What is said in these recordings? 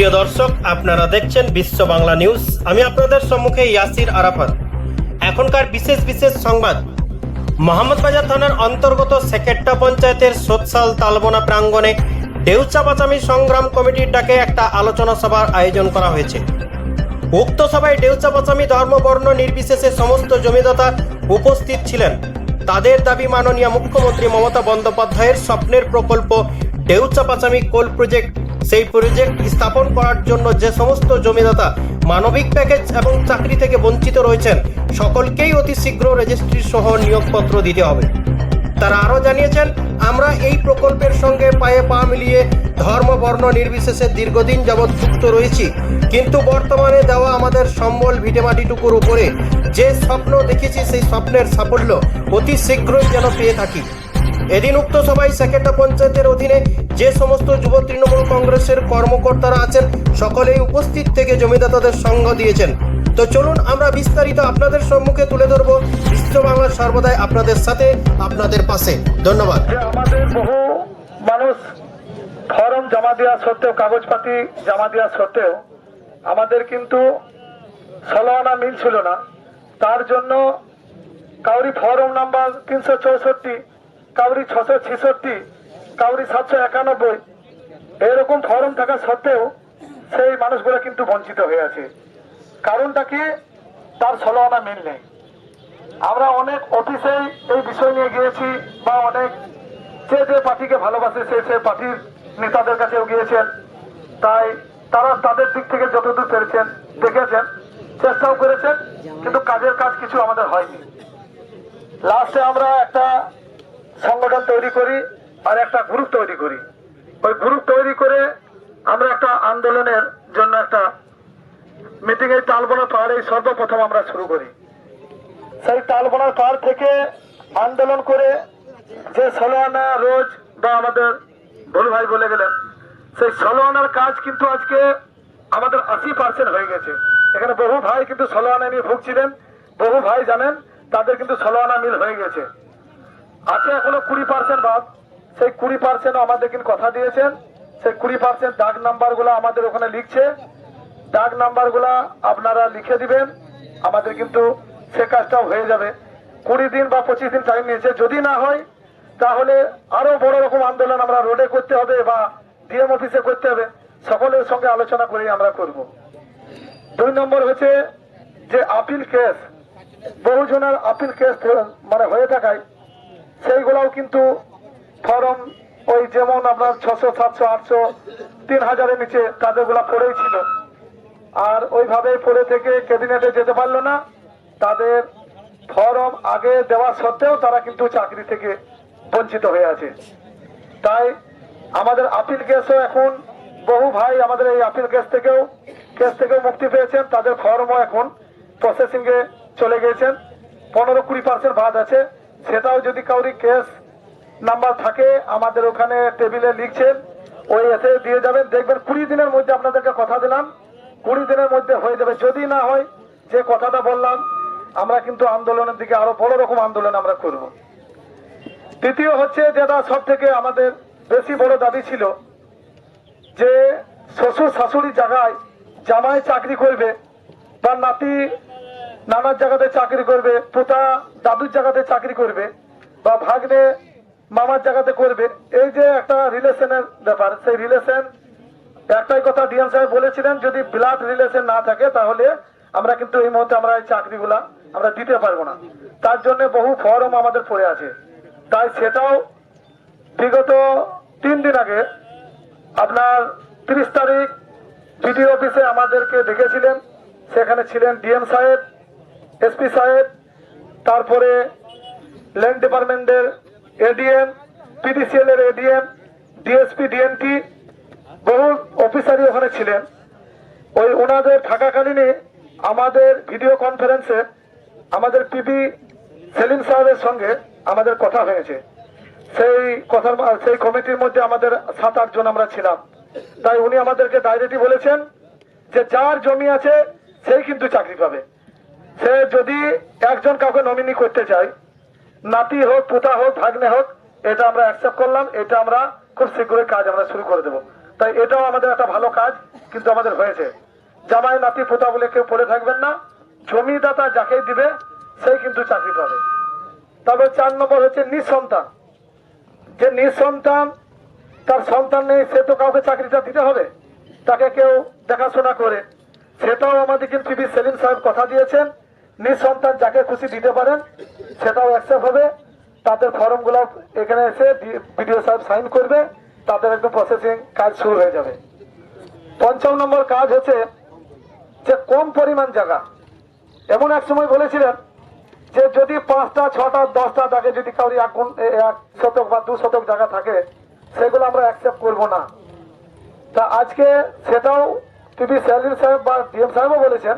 সুপ্রিয় দর্শক, আপনারা দেখছেন বিশ্ব বাংলা নিউজ। আমি আপনাদের সম্মুখে ইয়াসির আরাফাত। এখনকার বিশেষ সংবাদ। মোহাম্মদবাজার থানার অন্তর্গত সেকেট্টা পঞ্চায়েতের সোৎসাল তালবনা প্রাঙ্গণে ডেউচা বাঁচামি সংগ্রাম কমিটির ডাকে একটা আলোচনা সভার আয়োজন করা হয়েছে। উক্ত সভায় ডেউচা বাঁচামি ধর্ম বর্ণ নির্বিশেষে সমস্ত জমিদাতা উপস্থিত ছিলেন। তাদের দাবি মাননীয় মুখ্যমন্ত্রী মমতা বন্দ্যোপাধ্যায়ের স্বপ্নের প্রকল্প ডেউচা বাঁচামি কোল প্রজেক্ট, সেই প্রজেক্ট স্থাপন করার জন্য যে সমস্ত জমিদাতা মানবিক প্যাকেজ এবং চাকরি থেকে বঞ্চিত রয়েছেন সকলকেই অতি শীঘ্র রেজিস্ট্রি সহ নিয়োগপত্র দিতে হবে। তারা আরও জানিয়েছেন, আমরা এই প্রকল্পের সঙ্গে পায়ে পা মিলিয়ে ধর্ম বর্ণ নির্বিশেষে দীর্ঘদিন যাবৎ যুক্ত রয়েছি, কিন্তু বর্তমানে দেওয়া আমাদের সম্বল ভিটেমাটিটুকুর উপরে যে স্বপ্ন দেখেছি সেই স্বপ্নের সাফল্য অতি শীঘ্রই যেন পেয়ে থাকি। এদিন উক্ত সভায় সেকেট্টা পঞ্চায়েতের অধীনে যে সমস্ত যুব তৃণমূল কংগ্রেসের কর্মকর্তারা আছেন সকলেই উপস্থিত থেকে জমিদাতাদের সঙ্গ দিয়েছেন। তো চলুন আমরা বিস্তারিত আপনাদের সম্মুখে তুলে ধরবো। বিশ্ব বাংলা সর্বদাই আপনাদের সাথে, আপনাদের পাশে। ধন্যবাদ। আমাদের বহু মানুষ ফর্ম জমা দেওয়া সত্ত্বেও, কাগজপাতি জমা দেওয়া সত্ত্বেও আমাদের কিন্তু 16 আনা মিল ছিল না। তার জন্য কাউরি ফর্ম নাম্বার 364, কাউরি 666, কাউরি 791, এরকম ফর্ম থাকা সত্ত্বেও সেই মানুষগুলো কিন্তু বঞ্চিত হয়ে আছে। কারণটা কি? তার 16 আনা মিল নেই। আমরা অনেক অফিসে এই বিষয় নিয়ে গিয়েছি, বা অনেক যে পার্টিকে ভালোবাসে সে পার্টির নেতাদের কাছেও গিয়েছেন। তাই তারা তাদের দিক থেকে যতদূর পেরেছেন দেখেছেন, চেষ্টাও করেছেন, কিন্তু কাজের কাজ কিছু আমাদের হয়নি। লাস্টে আমরা একটা সংগঠন তৈরি করি আর একটা গ্রুপ তৈরি করি। ওই গ্রুপ তৈরি করে আমরা একটা আন্দোলনের জন্য একটা মিটিং এই তালবনা পাহাড়ে সর্বপ্রথম আমরা শুরু করি। সেই তালবনার পাহাড় থেকে আন্দোলন করে যে 16 আনা রোজ, বা আমাদের ভুল ভাই বলে গেলেন, সেই 16 আনার কাজ কিন্তু আজকে আমাদের 80% হয়ে গেছে। এখানে বহু ভাই কিন্তু 16 আনা নিয়ে ভুগছিলেন, বহু ভাই জানেন তাদের কিন্তু 16 আনা মিল হয়ে গেছে। আছে এখনো 20% বাদ। সেই 20% আমাদের কিন্তু কথা দিয়েছেন। সেই 20% দাগ নাম্বার গুলা আমাদের ওখানে লিখছে। দাগ নাম্বার গুলা আপনারা লিখে দিবেন, আমাদের কিন্তু সে কাজটাও হয়ে যাবে। 20 দিন বা 25 দিন টাইম নিয়েছে। যদি না হয় তাহলে আরো বড় রকম আন্দোলন আমরা রোডে করতে হবে বা ডিএম অফিসে করতে হবে। সকলের সঙ্গে আলোচনা করে আমরা করব। 2 নম্বর হচ্ছে যে আপিল কেস, বহুজনের আপিল কেস মানে হয়ে থাকায় সেইগুলাও কিন্তু ফর্ম ওই যেমন আপনার 600, 700, 800, 3000-এর নিচে তাদের গুলা পড়েই ছিল। আর ওইভাবে পড়ে থেকে ক্যাবিনেটে যেতে পারলো না। তাদের ফর্ম আগে দেওয়া সত্ত্বেও তারা কিন্তু চাকরি থেকে বঞ্চিত হয়ে আছে। তাই আমাদের আপিল কেসও এখন বহু ভাই আমাদের এই আপিল কেস থেকেও মুক্তি পেয়েছেন। তাদের ফর্মও এখন প্রসেসিং এ চলে গেছেন। 15-20% বাদ আছে। সেটাও যদি কাউরি কেস নাম্বার থাকে আমাদের ওখানে টেবিলে লিখছেন, ওই এসে দিয়ে যাবেন। দেখবেন 20 দিনের মধ্যে, আপনাদেরকে কথা দিলাম 20 দিনের মধ্যে হয়ে যাবে। যদি না হয়, যে কথাটা বললাম, আমরা কিন্তু আন্দোলনের দিকে আরো বড় রকম আন্দোলন আমরা করব। দ্বিতীয় হচ্ছে যেটা সব থেকে আমাদের বেশি বড় দাবি ছিল, যে শ্বশুর শাশুড়ি জায়গায় জামাই চাকরি করবে, বা নাতি নানার জায়গাতে চাকরি করবে, পোতা দাদুর জায়গাতে চাকরি করবে, বা ভাগ্নে মামার জায়গাতে করবে। এই যে একটা রিলেশনের ব্যাপার, সেই রিলেশন একটাই কথা ডিএম সাহেব বলেছিলেন, যদি ব্লাড রিলেশন না থাকে তাহলে আমরা কিন্তু এই মুহূর্তে আমরা এই চাকরিগুলা আমরা দিতে পারবো না। তার জন্য বহু ফর্ম আমাদের পড়ে আছে। তাই সেটাও বিগত 3 দিন আগে আপনার 30 তারিখ বিডিও অফিসে আমাদেরকে ডেকেছিলেন। সেখানে ছিলেন ডিএম সাহেব, এসপি সাহেব, তারপরে ল্যান্ড ডিপার্টমেন্টের এডিএম, পিডিসিএল এর এডিএম, ডিএসপি, ডিএনটি, বহু অফিসারই ওখানে ছিলেন। ওই ওনাদের থাকাকালীনে আমাদের ভিডিও কনফারেন্সে আমাদের পিপি সেলিম সাহেবের সঙ্গে আমাদের কথা হয়েছে। সেই কমিটির মধ্যে আমাদের 7-8 জন আমরা ছিলাম। তাই উনি আমাদেরকে ডাইরেক্টলি বলেছেন যে যার জমি আছে সেই কিন্তু চাকরি পাবে। সে যদি একজন কাউকে নমিনি করতে চায়, নাতি হোক, পোতা হোক, ভাগ্নে হোক, এটা আমরা অ্যাকসেপ্ট করলাম। এটা আমরা খুব শীঘ্রই কাজ আমরা শুরু করে দেবো। তাই এটাও আমাদের একটা ভালো কাজ কিন্তু আমাদের হয়েছে। জামাই নাতি পোতা বলে কেউ পড়ে থাকবেন না, জমিদাতা যাকে দিবে সেই কিন্তু চাকরি পাবে। তবে 4 নম্বর হচ্ছে নিঃসন্তান। যে নিঃসন্তান, তার সন্তান নেই, সে তো কাউকে চাকরিটা দিতে হবে, তাকে কেউ দেখাশোনা করে, সেটাও আমাদের কিন্তু পিবি সেলিম সাহেব কথা দিয়েছেন, নিঃসন্তান যাকে খুশি দিতে পারেন, সেটাও অ্যাকসেপ্ট হবে। তাদের ফর্মগুলো এখানে এসে বিডিও সাহেব সাইন করবে, তাদের একদম প্রসেসিং কাজ শুরু হয়ে যাবে। 5 নম্বর কাজ হচ্ছে যে কম পরিমাণ জায়গা। এমন এক সময় বলেছিলেন যে যদি 5টা 6টা 10টা দাগে যদি কাউরি 1 শতক বা 2 শতক জায়গা থাকে, সেগুলো আমরা অ্যাকসেপ্ট করব না। তা আজকে সেটাও টিভি সেলিম সাহেব বা ডিএম সাহেবও বলেছেন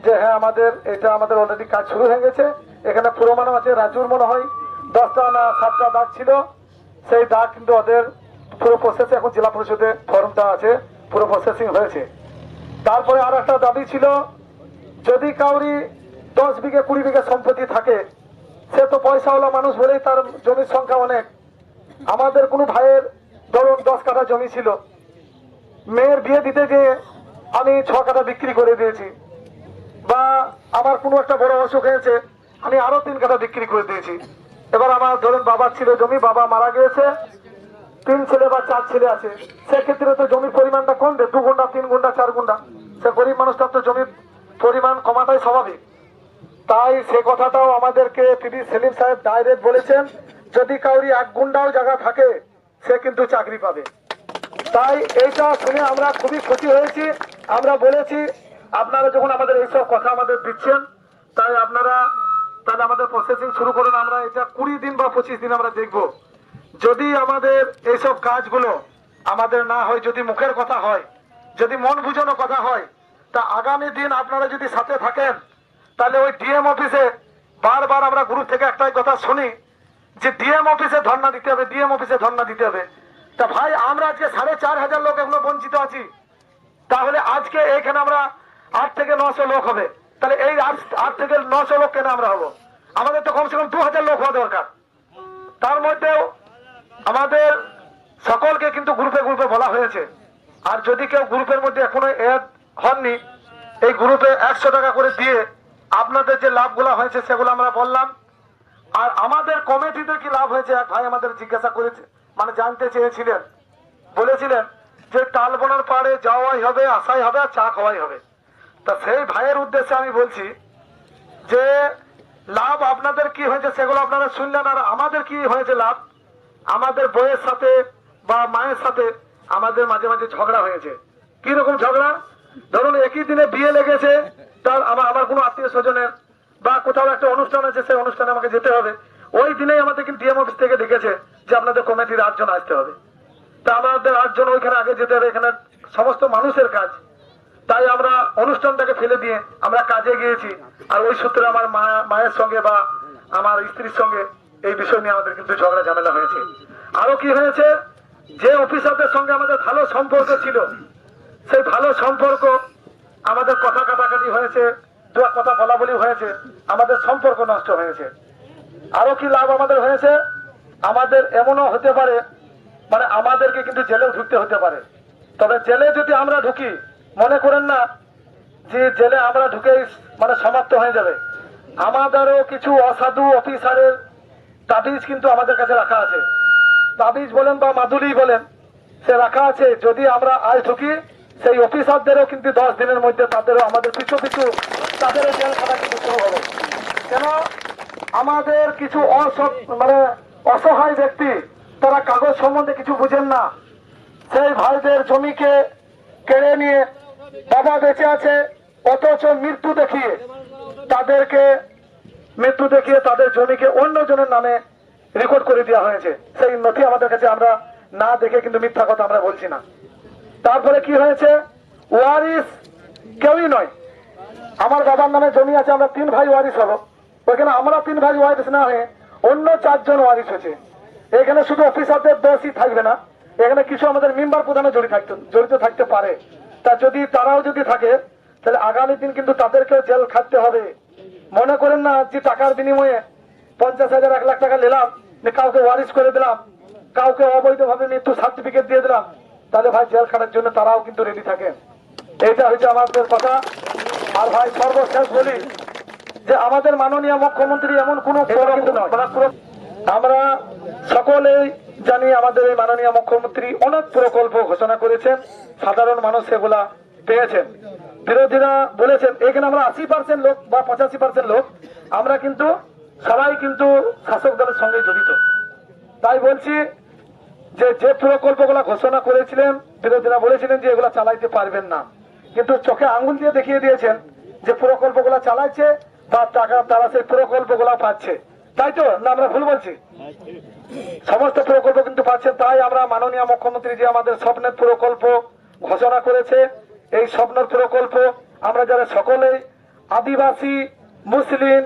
যে হ্যাঁ আমাদের অলরেডি কাজ শুরু হয়ে গেছে। এখানে প্রমাণও আছে, রাজুর মনে হয় 10টা না 7টা দাগ ছিল, সেই দাগ কিন্তু ওদের পুরো প্রসেসে এখন জেলা পরিষদে ফর্মটা আছে, পুরো প্রসেসিং হয়েছে। তারপরে আর একটা দাবি ছিল, যদি কাউরি 10 বিঘে 20 বিঘে সম্পত্তি থাকে, সে তো পয়সাওয়ালা মানুষ বলেই তার জমির সংখ্যা অনেক। আমাদের কোনো ভাইয়ের ধরুন 10 কাঠা জমি ছিল, মেয়ের বিয়ে দিতে গিয়ে আমি 6 কাঠা বিক্রি করে দিয়েছি, বা আমার কোনো একটা বড় অসুখ হয়েছে, আমি আরো 3 কাঠা বিক্রি করে দিয়েছি। এবার আমার ধরুন বাবার ছিল জমি, বাবা মারা গিয়েছে, 3 ছেলে বা 4 ছেলে আছে, সেক্ষেত্রে তো জমির পরিমাণটা কমবে, 2 গুণা 3 গুণা 4 গুণা। সে গরিব মানুষটার তো জমির পরিমাণ কমাটাই স্বাভাবিক। তাই সে কথাটাও আমাদেরকে পিবি সেলিম সাহেব ডাইরেক্ট বলেছেন, যদি কাউরি 1 গুন্ডাও জায়গা থাকে, সে কিন্তু চাকরি পাবে। তাই এইটা শুনে আমরা খুবই খুশি হয়েছি। আমরা বলেছি আপনারা যখন আমাদের এইসব কথা আমাদের দিচ্ছেন, তাই আপনারা তাহলে আমাদের প্রসেসিং শুরু করুন। আমরা এটা 20 দিন বা 25 দিন আমরা দেখব। যদি আমাদের এইসব কাজগুলো আমাদের না হয়, যদি মুখের কথা হয়, যদি মন বুঝানো কথা হয়, তা আগামী দিন আপনারা যদি সাথে থাকেন, তাহলে ওই ডিএম অফিসে বারবার আমরা গ্রুপ থেকে একটাই কথা শুনি যে ডিএম অফিসে ধর্ণা দিতে হবে, ডিএম অফিসে ধর্ণা দিতে হবে। তা ভাই, আমরা আজকে 4,500 লোক এগুলো বঞ্চিত আছি, তাহলে আজকে এখানে আমরা 8 থেকে 900 লোক হবে, তাহলে এই 8 থেকে 900 লোক কেন আমরা হবো? আমাদের তো কমসে কম 2000 লোক হওয়া দরকার। তার মধ্যেও আমাদের সকলকে কিন্তু গ্রুপে গ্রুপে বলা হয়েছে। আর যদি কেউ গ্রুপের মধ্যে এখনো এড হননি, এই গ্রুপে 100 টাকা করে দিয়ে আপনাদের যে লাভগুলো হয়েছে সেগুলো আমরা বললাম। আর আমাদের কমিটিতে কি লাভ হয়েছে, এক ভাই আমাদের জিজ্ঞাসা করেছে, মানে জানতে চেয়েছিলেন, বলেছিলেন যে টালবনের পাড়ে যাওয়াই হবে, আসাই হবে, আর চা খাওয়াই হবে। তা সেই ভাইয়ের উদ্দেশ্যে আমি বলছি যে লাভ আপনাদের কি হয়েছে সেগুলো আপনারা শুনলেন, আর আমাদের কি হয়েছে লাভ। আমাদের বইয়ের সাথে বা মায়ের সাথে আমাদের মাঝে মাঝে ঝগড়া হয়েছে। কি রকম ঝগড়া? ধরুন একই দিনে বিয়ে লেগেছে, তার আমার কোনো আত্মীয় স্বজনের, বা কোথাও একটা অনুষ্ঠান আছে, সেই অনুষ্ঠানে আমাকে যেতে হবে, ওই দিনেই আমাদের কিন্তু ডিএম অফিস থেকে ডেকেছে যে আপনাদের কমিটির 8 জন আসতে হবে। তা আমাদের 8 জন ওইখানে আগে যেতে হবে, এখানে সমস্ত মানুষের কাজ। তাই আমরা অনুষ্ঠানটাকে ফেলে দিয়ে আমরা কাজে গিয়েছি। আর ওই সূত্রে আমার মায়ের সঙ্গে বা আমার স্ত্রীর সঙ্গে এই বিষয় নিয়ে আমাদের কিন্তু ঝগড়া ঝামেলা হয়েছে। আরো কি হয়েছে, যে অফিসারদের সঙ্গে আমাদের ভালো সম্পর্ক ছিল, সেই ভালো সম্পর্ক আমাদের কথা কাটাকাটি হয়েছে, দু এক কথা বলা বলি হয়েছে, আমাদের সম্পর্ক নষ্ট হয়েছে। আরো কি লাভ আমাদের হয়েছে, আমাদের এমনও হতে পারে, মানে আমাদেরকে কিন্তু জেলেও ঢুকতে হতে পারে। তবে জেলে যদি আমরা ঢুকি, মনে করেন না যে জেলে আমরা ঢুকেই মানে সমাপ্ত হয়ে যাবে। আমাদেরও কিছু অসাধু অফিসারের তাবিজ কিন্তু আমাদের কাছে রাখা আছে। তাবিজ বলেন বা মাদুলি বলেন, সে রাখা আছে। যদি আমরা আজ ঢুকি, সেই অফিসারদেরও কিন্তু 10 দিনের মধ্যে তাদেরও আমাদের পিছু পিছু তাদেরও জেল খাটা কিন্তু শুরু হবে। কেন? আমাদের কিছু মানে অসহায় ব্যক্তি, তারা কাগজ সম্বন্ধে কিছু বুঝেন না, সেই ভাইদের জমিকে কেড়ে নিয়ে বাবা বেঁচে আছে, অথচ মৃত্যু দেখিয়ে তাদের জমিকে অন্যজনের নামে রেকর্ড করে দেওয়া হয়েছে। সেই নথি আমাদের কাছে আমরা না দেখে কিন্তু মিথ্যা কথা আমরা বলছি না। তারপরে কি হয়েছে, ওয়ারিস কেউই নয়। আমার বাবার নামে জমি আছে, আমরা 3 ভাই ওয়ারিস হবো, ওইখানে আমরা 3 ভাই ওয়ারিস না হয়ে অন্য 4 জন ওয়ারিস হয়েছে। এখানে শুধু অফিসারদের দোষই থাকবে না, এখানে কিছু আমাদের মেম্বার প্রধানও জড়িত থাকতে পারে। তা যদি তারাও যদি থাকে, তাহলে আগামী দিন কিন্তু তাদেরকেও জেল খাটতে হবে। মনে করেন না যে টাকার বিনিময়ে 50,000 1 লাখ টাকা নিলাম, কাউকে ওয়ারিস করে দিলাম, কাউকে অবৈধভাবে মৃত্যু সার্টিফিকেট দিয়ে দিলাম, তাহলে ভাই জেল খাটার জন্য তারাও কিন্তু রেডি থাকেন। এইটা হচ্ছে আমাদের কথা। আর ভাই সর্বশেষ বলি যে আমাদের মাননীয় মুখ্যমন্ত্রী এমন কোনো কিন্তু নয়, আমরা সকলেই জানি আমাদের এই মাননীয় মুখ্যমন্ত্রী অনেক প্রকল্প ঘোষণা করেছেন, সাধারণ মানুষ সেগুলা পেয়েছেন। বিরোধীরা বলেছেন এখানে আমরা 80% লোক বা 85% লোক আমরা কিন্তু সবাই কিন্তু শাসক দলের সঙ্গে জড়িত। তাই বলছি যে যে প্রকল্পগুলো ঘোষণা করেছিলেন বিরোধীরা বলেছিলেন যে এগুলা চালাইতে পারবেন না, কিন্তু চোখে আঙুল দিয়ে দেখিয়ে দিয়েছেন যে প্রকল্পগুলো চালাচ্ছে বা টাকা তারা সেই প্রকল্পগুলো পাচ্ছে। তাই তো না আমরা ভুল বলছি? সমস্ত প্রকল্প কিন্তু পাচ্ছেন। তাই আমরা মাননীয় মুখ্যমন্ত্রী যে আমাদের স্বপ্নের প্রকল্প ঘোষণা করেছে, এই স্বপ্নের প্রকল্প আমরা যারা সকলেই আদিবাসী, মুসলিম,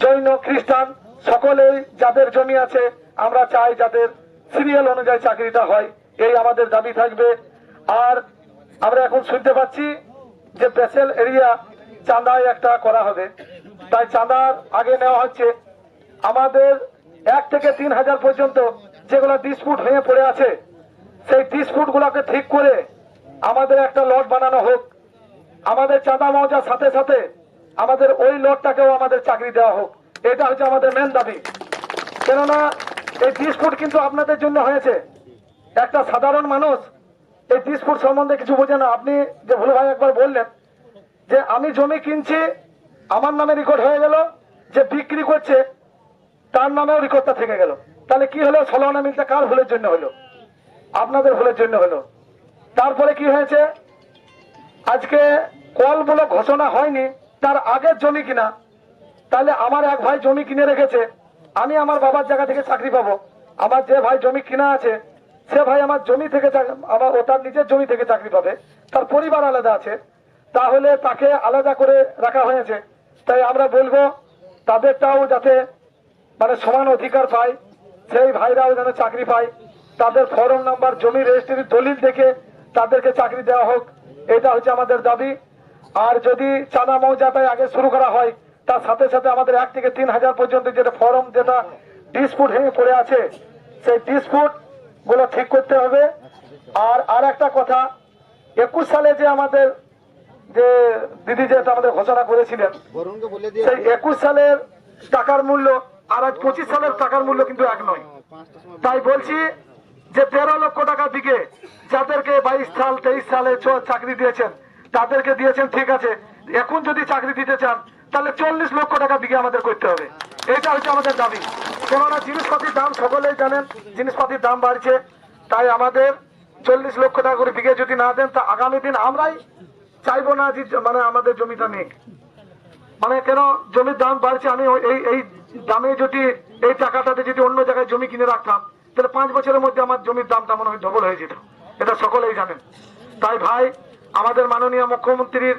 জৈন, খ্রিস্টান সকলেই যাদের জমি আছে আমরা চাই যাদের সিরিয়াল অনুযায়ী চাকরিটা হয়, এই আমাদের দাবি থাকবে। আর আমরা এখন শুনতে পাচ্ছি যে স্পেশাল এরিয়া চাঁদায় একটা করা হবে, তাই চাঁদার আগে নেওয়া হচ্ছে। আমাদের 1 থেকে 3,000 পর্যন্ত যেগুলো ডিসপুট হয়ে পড়ে আছে সেই ডিসপুট গুলাকে ঠিক করে আমাদের একটা লট বানানো হোক। আমাদের চাঁদা মৌজার সাথে সাথে আমাদের ওই লটটাকেও আমাদের চাকরি দেওয়া হোক। এটা হচ্ছে আমাদের মেন দাবি। কেননা এই ডিসপুট কিন্তু আপনাদের জন্য হয়েছে। একটা সাধারণ মানুষ এই ডিসপুট সম্বন্ধে কিছু বোঝে না। আপনি যে ভুল ভাই একবার বললেন যে আমি জমি কিনছি, আমার নামে রেকর্ড হয়ে গেল, যে বিক্রি করছে তার নামেও রেকর্ডটা থেকে গেল। তাহলে কি হলো? 16 আনা মিলটা কার ভুলের জন্য হলো? আপনাদের ভুলের জন্য হলো। তারপরে কি হয়েছে? আজকে কল বলে ঘোষণা হয়নি, তার আগের জমি কিনা। তাহলে আমার এক ভাই জমি কিনে রেখেছে, আমি আমার বাবার জায়গা থেকে চাকরি পাবো। আমার যে ভাই জমি কিনা আছে সে ভাই আমার জমি থেকে আমার ও তার নিজের জমি থেকে চাকরি পাবে, তার পরিবার আলাদা আছে, তাহলে তাকে আলাদা করে রাখা হয়েছে। তাই আমরা বলবো তাদেরটাও যাতে মানে সমান অধিকার পায়, সেই ভাইরাও যেন চাকরি পায়, তাদের ফর্ম নাম্বার, জমি রেজিস্ট্রির দলিল দেখে তাদেরকে চাকরি দেওয়া হোক। এটা হচ্ছে আমাদের দাবি। আর যদি চাঁদা মৌজাটাই আগে শুরু করা হয়, তার সাথে সাথে আমাদের 1 থেকে 3,000 পর্যন্ত যেটা ফর্ম যেটা ডিসপুট ভেঙে পড়ে আছে সেই ডিসপুট গুলো ঠিক করতে হবে। আর একটা কথা, 21 সালে যে আমাদের যে দিদি যেটা আমাদের ঘোষণা করেছিলেন সেই 21 সালের টাকার মূল্য আর আজ 25 সালের টাকার মূল্য কিন্তু এক নয়। তাই বলছি যে 13 লক্ষ টাকা দিকে যাদেরকে 22 সাল 23 সালে চাকরি দিয়েছেন তাদেরকে দিয়েছেন, ঠিক আছে। এখন যদি চাকরি দিতে চান তাহলে 40 লক্ষ টাকা দিকে আমাদের করতে হবে। এটা হচ্ছে আমাদের দাবি। কেননা জিনিসপাতির দাম সকলেই জানেন, জিনিসপাতির দাম বাড়ছে। তাই আমাদের 40 লক্ষ টাকা করে বিঘে যদি না দেন তা আগামী দিন আমরাই চাইবো না যে মানে আমাদের জমিটা নেই। মানে কেন জমির দাম বাড়ছে, আমি এই দামে যদি এই টাকাটাতে যদি অন্য জায়গায় জমি কিনে রাখতাম তাহলে 5 বছরের মধ্যে আমার জমির দামটা মনে হয় ডবল হয়ে যেত। এটা সকলেই জানেন। তাই ভাই আমাদের মাননীয় মুখ্যমন্ত্রীর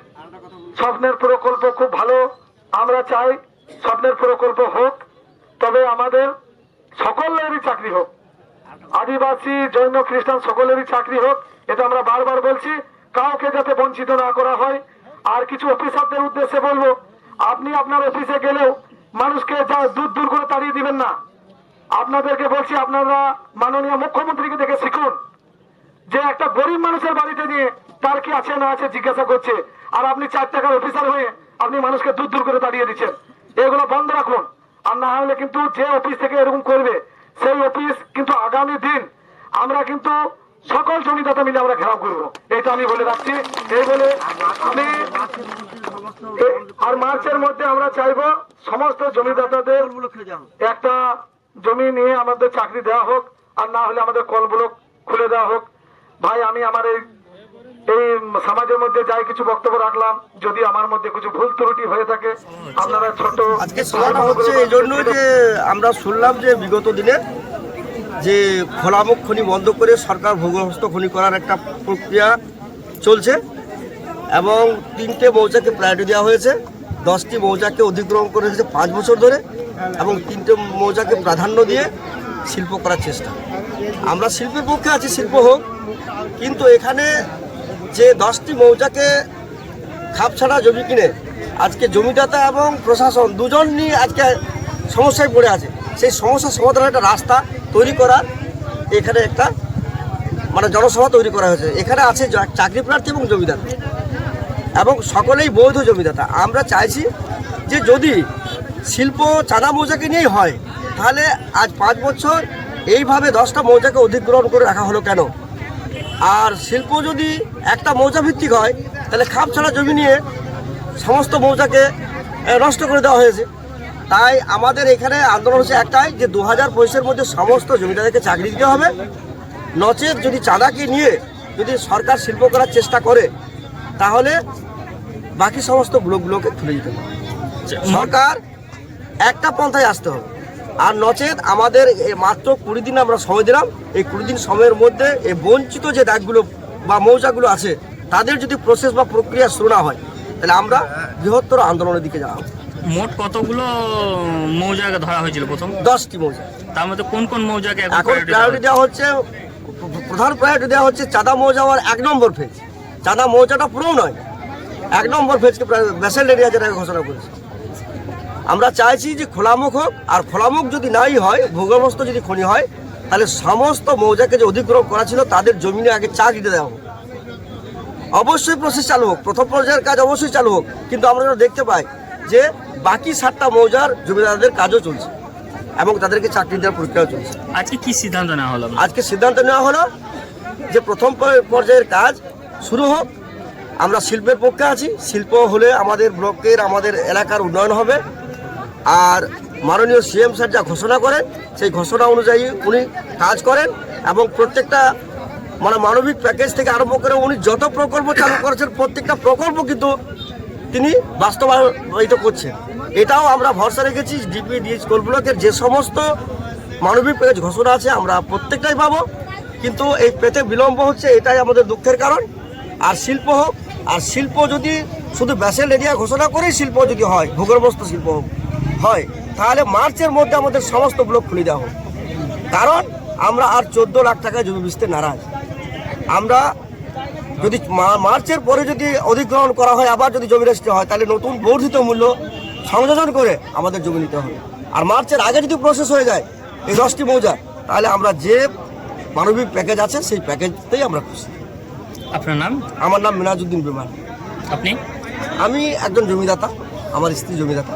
স্বপ্নের প্রকল্প খুব ভালো, আমরা চাই স্বপ্নের প্রকল্প হোক, তবে আমাদের সকলেরই চাকরি হোক, আদিবাসী, জৈন, খ্রিস্টান সকলেরই চাকরি হোক। এটা আমরা বারবার বলছি, কাউকে যাতে বঞ্চিত না করা হয়। আর কিছু অফিসারদের উদ্দেশ্যে বলবো, আপনি আপনার অফিসে গেলেও মানুষকে যা দূর দূর করে তাড়িয়ে দিবেন না। আপনাদেরকে বলছি আপনারা মাননীয় মুখ্যমন্ত্রীকে দেখে শিখুন যে একটা গরিব মানুষের বাড়িতে নিয়ে তার কি আছে না আছে জিজ্ঞাসা করছে, আর আপনি 4 টাকার অফিসার হয়ে আপনি মানুষকে দূর দূর করে তাড়িয়ে দিচ্ছেন। এগুলো বন্ধ রাখুন। আর না হলে কিন্তু যে অফিস থেকে এরকম করবে সেই অফিস কিন্তু আগামী দিন আমরা কিন্তু সকল জমিদাতা মিলে আমরা ঘেরাও করবো, এটা আমি বলে রাখছি। এই বলে আমি আর মার্চের মধ্যে আমরা চাইবো সমস্ত জমিদাতাদের একটা জমি নিয়ে আমাদের চাকরি দেওয়া হোক, আর না হলে আমাদের কলগুলো খুলে দেওয়া হোক। ভাই আমি আমার এই সমাজের মধ্যে যাই কিছু বক্তব্য রাখলাম, যদি আমার মধ্যে কিছু ভুল ত্রুটি হয়ে থাকে আপনারা ছোট আজকে সভাটা হচ্ছে এই জন্য যে আমরা শুনলাম যে বিগত দিনে যে খোলামুখ খনি বন্ধ করে সরকার ভূগর্ভস্থ খনি করার একটা প্রক্রিয়া চলছে এবং 3টে মৌজাকে প্রায়োরিটি দেওয়া হয়েছে, 10টি মৌজাকে অধিগ্রহণ করে হয়েছে 5 বছর ধরে এবং 3টে মৌজাকে প্রাধান্য দিয়ে শিল্প করার চেষ্টা। আমরা শিল্পের পক্ষে আছি, শিল্প হোক, কিন্তু এখানে যে 10টি মৌজাকে খাপ ছাড়া জমি কিনে আজকে জমিদাতা এবং প্রশাসন দুজন নিয়ে আজকে সমস্যায় পড়ে আছে। সেই সমস্যা সমাধানের একটা রাস্তা তৈরি করার এখানে একটা মানে জনসভা তৈরি করা হয়েছে। এখানে আছে চাকরি প্রার্থী এবং জমিদাতা, এবং সকলেই বৈধ জমিদাতা। আমরা চাইছি যে যদি শিল্প চাঁদা মৌজাকে নিয়েই হয়, তাহলে আজ 5 বছর এইভাবে 10টা মৌজাকে অধিগ্রহণ করে রাখা হলো কেন? আর শিল্প যদি একটা মৌজা ভিত্তিক হয়, তাহলে খাপ ছাড়া জমি নিয়ে সমস্ত মৌজাকে নষ্ট করে দেওয়া হয়েছে। তাই আমাদের এখানে আন্দোলন হচ্ছে একটাই, যে 2025-এর মধ্যে সমস্ত জমিদারদেরকে চাকরি দিতে হবে। নচেত যদি চাঁদাকে নিয়ে যদি সরকার শিল্প করার চেষ্টা করে, তাহলে বাকি সমস্ত ব্লকগুলোকে খুলে দিতে হবে। সরকার একটা পন্থায় আসতে হবে। আর নচেত আমাদের মাত্র 20 দিন আমরা সময় দিলাম। এই 20 দিন সময়ের মধ্যে এই বঞ্চিত যে দাগগুলো বা মৌজাগুলো আছে, তাদের যদি প্রসেস বা প্রক্রিয়া শুরু না হয়, তাহলে আমরা বৃহত্তর আন্দোলনের দিকে যাব। মোট কতগুলো মৌজা ধরা হয়েছিল প্রথম? 10টি মৌজা। তার মধ্যে কোন কোন মৌজাকে এখন প্রায়োরিটি দেওয়া হচ্ছে? প্রধান প্রায়োরিটি দেওয়া হচ্ছে চাঁদা মৌজা আর 1 নম্বর ফেজ। চাঁদা মৌজাটা পুরো নয়, 1 নম্বর ফেজকে বেসেল এরিয়া যেটাকে ঘোষণা করেছে। আমরা চাইছি যে খোলামুখ হোক, আর খোলামুখ যদি নাই হয়, ভূগর্ভস্থ যদি খনি হয়, তাহলে সমস্ত মৌজাকে যে অধিগ্রহণ করা ছিল তাদের জমিনে আগে চাকরি দেওয়া হোক। অবশ্যই প্রসেস চালু হোক, প্রথম পর্যায়ের কাজ অবশ্যই চালু হোক, কিন্তু আমরা দেখতে পাই যে বাকি 7টা মৌজার জমিদারদের কাজও চলছে এবং তাদেরকে চাকরি দেওয়ার প্রক্রিয়াও চলছে। আজকে কি সিদ্ধান্ত নেওয়া হলো? আজকে সিদ্ধান্ত নেওয়া হলো যে প্রথম পর্যায়ের কাজ শুরু হোক। আমরা শিল্পের পক্ষে আছি। শিল্প হলে আমাদের ব্লকের, আমাদের এলাকার উন্নয়ন হবে। আর মাননীয় সিএম স্যার যা ঘোষণা করেন, সেই ঘোষণা অনুযায়ী উনি কাজ করেন, এবং প্রত্যেকটা মানবিক প্যাকেজ থেকে আরম্ভ করে উনি যত প্রকল্প চালু করেছেন, প্রত্যেকটা প্রকল্প কিন্তু তিনি বাস্তবায়িত করছেন। এটাও আমরা ভরসা রেখেছি ডিপি স্কুল ব্লকের যে সমস্ত মানবিক প্যাকেজ ঘোষণা আছে আমরা প্রত্যেকটাই পাবো, কিন্তু এই পেতে বিলম্ব হচ্ছে, এটাই আমাদের দুঃখের কারণ। আর শিল্প হোক, আর শিল্প যদি শুধু বেসেল এরিয়া ঘোষণা করেই শিল্প যদি হয়, ভূগর্ভস্থ শিল্প হয়, তাহলে মার্চের মধ্যে আমাদের সমস্ত ব্লক খুলে দেওয়া হোক। কারণ আমরা আর 14 লাখ টাকায় জমি বেচতে নারাজ। আমরা যদি মার্চের পরে যদি অধিগ্রহণ করা হয়, আবার যদি জমি রেজিস্ট্রি হয়, তাহলে নতুন বর্ধিত মূল্য সংযোজন করে আমাদের জমি নিতে হবে। আর মার্চের আগে যদি প্রসেস হয়ে যায় এই 10টি মৌজা, তাহলে আমরা যে মানবিক প্যাকেজ আছে সেই প্যাকেজতেই আমরা খুশি। আপনার নাম? আমার নাম মিনাজউদ্দিন বিমান। আপনি? আমি একজন জমিদাতা, আমার স্ত্রী জমিদাতা।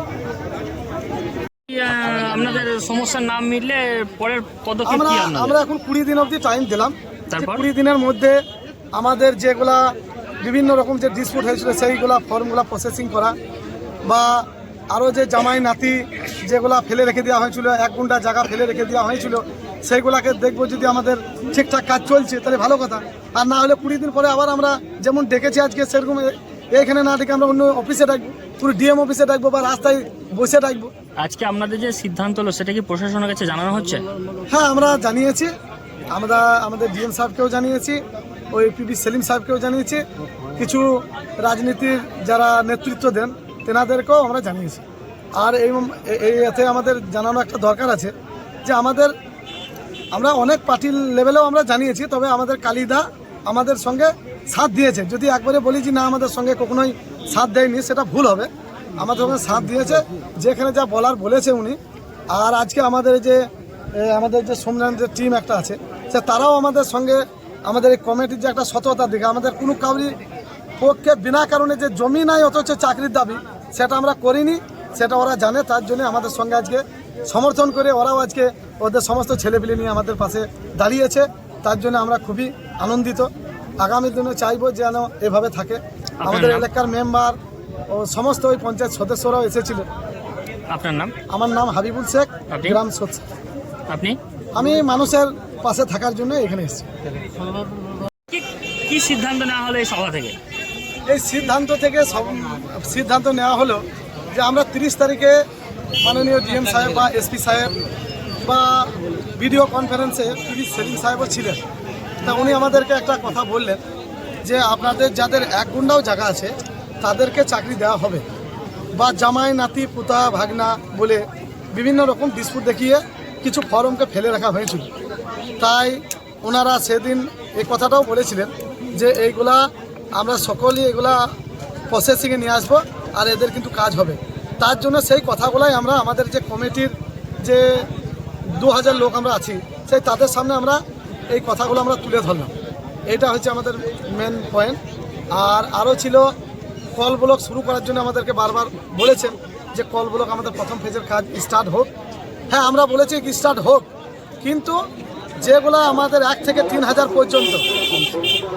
আপনাদের সমস্যার নাম মিললে পরের পদক্ষেপ আমরা কি আপনাদের? আমরা এখন 20 দিন অবধি টাইম দিলাম। তারপর? 20 দিনের মধ্যে আমাদের যেগুলা বিভিন্ন রকম যে ডিসপুট হয়েছিল সেইগুলা ফর্মগুলা প্রসেসিং করা, বা আরও যে জামাই নাতি যেগুলা ফেলে রেখে দেওয়া হয়েছিল, 1 গুন্ডা জায়গা ফেলে রেখে দেওয়া হয়েছিল, সেইগুলাকে দেখবো। যদি আমাদের ঠিকঠাক কাজ চলছে তাহলে ভালো কথা, আর না হলে 20 দিন পরে আবার আমরা যেমন ডেকেছি আজকে, সেরকম এইখানে না ডেকে আমরা অন্য অফিসে ডাকবো, পুরো ডিএম অফিসে ডাকবো, বা রাস্তায় বসে ডাকবো। আজকে আপনাদের যে সিদ্ধান্ত হলো সেটা কি প্রশাসনের কাছে জানানো হচ্ছে? হ্যাঁ, আমরা জানিয়েছি। আমরা আমাদের ডিএম সাহেবকেও জানিয়েছি, ওই পিবি সেলিম সাহেবকেও জানিয়েছি, কিছু রাজনীতির যারা নেতৃত্ব দেন তেনাদেরকেও আমরা জানিয়েছি। আর এতে আমাদের জানানো একটা দরকার আছে যে আমরা অনেক পার্টির লেভেলেও আমরা জানিয়েছি, তবে আমাদের কালিদা আমাদের সঙ্গে সাথ দিয়েছে। যদি একবারে বলি যে না আমাদের সঙ্গে কখনোই সাথ দেয়নি, সেটা ভুল হবে। আমাদের সঙ্গে সাথ দিয়েছে, যেখানে যা বলার বলেছে উনি। আর আজকে আমাদের যে সোমনাথের টিম একটা আছে, সে তারাও আমাদের সঙ্গে, আমাদের এই কমিটির যে একটা সততার দিকে, আমাদের কোনো কাউরি পক্ষে বিনা কারণে যে জমি নাই অথচ চাকরির দাবি, সেটা আমরা করিনি, সেটা ওরা জানে। তার জন্য আমাদের সঙ্গে আজকে সমর্থন করে ওরাও আজকে ওদের সমস্ত ছেলেপিলে নিয়ে আমাদের পাশে দাঁড়িয়েছে। তার জন্য আমরা খুবই আনন্দিত। আগামী দিনে চাইবো যেন এভাবে থাকে। আমাদের এলাকার মেম্বার ও সমস্ত ওই পঞ্চায়েত সদস্যরাও এসেছিল। আপনার নাম? আমার নাম হাবিবুল শেখ, আপনি? গ্রাম সোৎসা। আপনি? আমি মানুষের পাশে থাকার জন্য এখানে এসেছি। কি সিদ্ধান্ত নেওয়া হলো এই সভা থেকে? এই সিদ্ধান্ত নেওয়া হলো যে আমরা 30 তারিখে মাননীয় ডিএম সাহেব বা এসপি সাহেব বা ভিডিও কনফারেন্সে পিবি সেলিম সাহেবও ছিলেন। তা উনি আমাদেরকে একটা কথা বললেন যে আপনাদের যাদের 1 গুন্ডাও জায়গা আছে তাদেরকে চাকরি দেওয়া হবে, বা জামাই নাতি পুতা ভাগনা বলে বিভিন্ন রকম ডিসপুট দেখিয়ে কিছু ফর্মকে ফেলে রাখা হয়েছিল। তাই ওনারা সেদিন এই কথাটাও বলেছিলেন যে এইগুলা আমরা সকলেই এগুলা প্রসেসিংয়ে নিয়ে আসবো, আর এদের কিন্তু কাজ হবে। তার জন্য সেই কথাগুলাই আমরা আমাদের যে কমিটির যে 2000 লোক আমরা আছি, সেই তাদের সামনে আমরা এই কথাগুলো আমরা তুলে ধরলাম। এটা হচ্ছে আমাদের মেন পয়েন্ট। আর আরও ছিল কল ব্লক শুরু করার জন্য আমাদেরকে বারবার বলেছেন যে কল ব্লক আমাদের প্রথম ফেজের কাজ স্টার্ট হোক। হ্যাঁ, আমরা বলেছি কি স্টার্ট হোক, কিন্তু যেগুলো আমাদের 1 থেকে 3,000 পর্যন্ত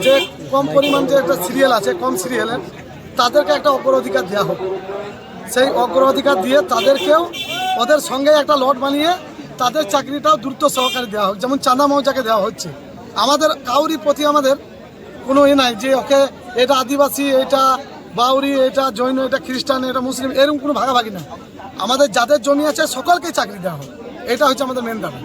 যে কম পরিমাণ যে একটা সিরিয়াল আছে, কম সিরিয়ালের, তাদেরকে একটা অগ্রাধিকার দেওয়া হোক। সেই অগ্রাধিকার দিয়ে তাদেরকেও ওদের সঙ্গে একটা লট বানিয়ে তাদের চাকরিটাও দ্রুত সহকারে দেওয়া হোক, যেমন চাঁদা মৌজাকে দেওয়া হচ্ছে। আমাদের কাউরি প্রতি আমাদের কোনো নাই যে ওকে এটা আদিবাসী, এটা বাউরি, এটা জৈন, এটা খ্রিস্টান, এটা মুসলিম, এরকম কোনো ভাগাভাগি না। আমাদের যাদের জমি আছে সকলকে চাকরি দেওয়া হোক, এটা হচ্ছে আমাদের মেন দাবি।